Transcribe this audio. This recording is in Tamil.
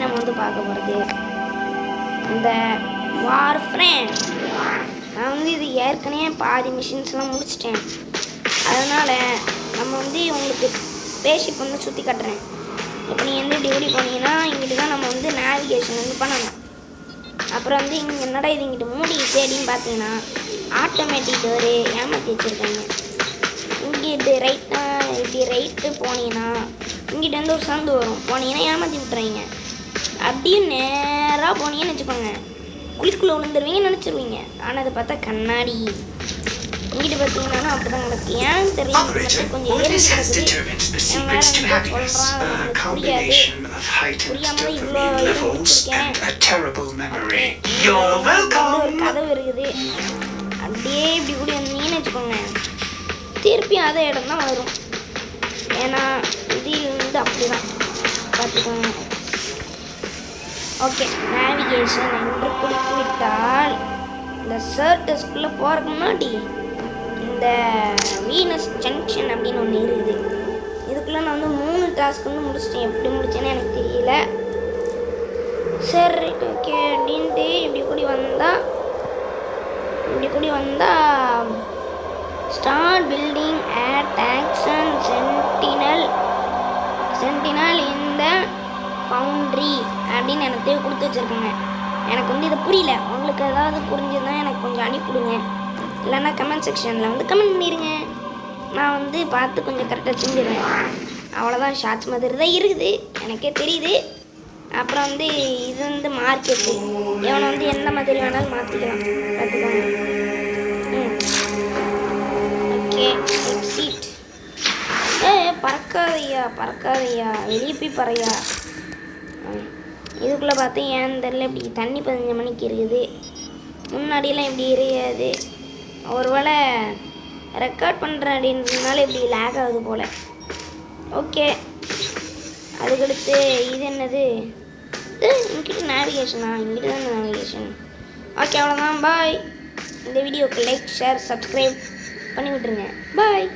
நம்ம வந்து பார்க்க போகிறது இந்த வார்ஃப்ரேம். நான் வந்து இது ஏற்கனவே பாதி மிஷின்ஸ்லாம் முடிச்சிட்டேன். அதனால் நம்ம வந்து உங்களுக்கு ஸ்பேஸ்ஷிப் வந்து சுற்றி காட்டுறேன். இப்போ நீங்கள் வந்து இப்படி ஓடி போனீங்கன்னா இங்கிட்டு தான் நம்ம வந்து நேவிகேஷன் வந்து பண்ணணும். அப்புறம் வந்து இங்கே என்னடா இது இங்கிட்டு மூடிச்சு அப்படின்னு பார்த்தீங்கன்னா ஆட்டோமேட்டிக் டோரு ஏமாற்றி வச்சுருக்காங்க. இங்கிட்டு இப்படி ரைட்டு போனீங்கன்னா இங்கிட்ட வந்து ஒரு சந்து வரும். போனீங்கன்னா ஏமாற்றி விட்டுறீங்க. அப்படியே நேராக போனீங்கன்னு வச்சுக்கோங்க, குளிக்குள்ளே விழுந்துருவீங்கன்னு நினச்சிருவீங்க. ஆனால் அதை பார்த்தா கண்ணாடி. இங்கிட்டு பார்த்தீங்கன்னா அப்படி தான் நடக்கு. ஏன்னு தெரியல, கொஞ்சம் ஏறி கிடக்குது. என் மேலே சொல்கிறான் புரியாது. புரியாமல் இவ்வளோ இது முடிச்சிருக்கேன். ஒரு கதவு இருக்குது. அப்படியே இப்படி கூடி வந்தீங்கன்னு வச்சுக்கோங்க, திருப்பி அதே இடம் தான் வரும். ஏன்னா இதில் வந்து அப்படி தான் பார்த்துக்கோங்க. ஓகே, நேவிகேஷன் என்று கொடுத்து விட்டால் இந்த சர்ட்டஸ்குள்ளே போகிறதுக்கு முன்னாடி இந்த வீனஸ் ஜங்ஷன் அப்படின்னு ஒன்று இருக்குது. இதுக்குள்ளே நான் வந்து 3 டாஸ்க் வந்து முடிச்சிட்டேன். எப்படி முடிச்சேன்னு எனக்கு தெரியல. சரி ஓகே அப்படின்ட்டு இப்படி கூடி வந்தால் start building attacks and sentinel இந்த ஃபவுண்ட்ரி அப்படின்னு எனக்கு கொடுத்து வச்சுருக்காங்க. எனக்கு வந்து இது புரியல. உங்களுக்கு ஏதாவது புரிஞ்சுதுன்னா எனக்கு கொஞ்சம் அனுப்பிவிடுங்க. இல்லைன்னா கமெண்ட் செக்ஷனில் வந்து கமெண்ட் பண்ணிடுங்க. நான் வந்து பார்த்து கொஞ்சம் கரெக்டாக செஞ்சிடுவேன். அவ்வளோதான். ஷார்ட்ஸ் மாதிரி தான் இருக்குது, எனக்கே தெரியுது. அப்புறம் வந்து இது வந்து மார்க்கெட்டு. இவனை வந்து எந்த மாதிரி வேணாலும் மாற்றிக்கலாம், பார்த்துக்கோங்க. Okay, exit. பறக்காதையா வெளியே போய் பறையா. இதுக்குள்ளே பார்த்தா ஏன் தெரியல, இப்படி தண்ணி 15 மணிக்கு இருக்குது. முன்னாடியெல்லாம் இப்படி இருக்காது. ஒருவேளை ரெக்கார்ட் பண்ணுறேன் அப்படின்றதுனால இப்படி லேக் ஆகுது போல். ஓகே, அதுக்கடுத்து இது என்னது? இங்கிட்ட நேவிகேஷனா? இங்கிட்ட தான் நேவிகேஷன். ஓகே, அவ்வளோதான். பாய். இந்த வீடியோக்கு லைக், ஷேர், சப்ஸ்கிரைப் பண்ணி விட்டுருங்க. பாய்.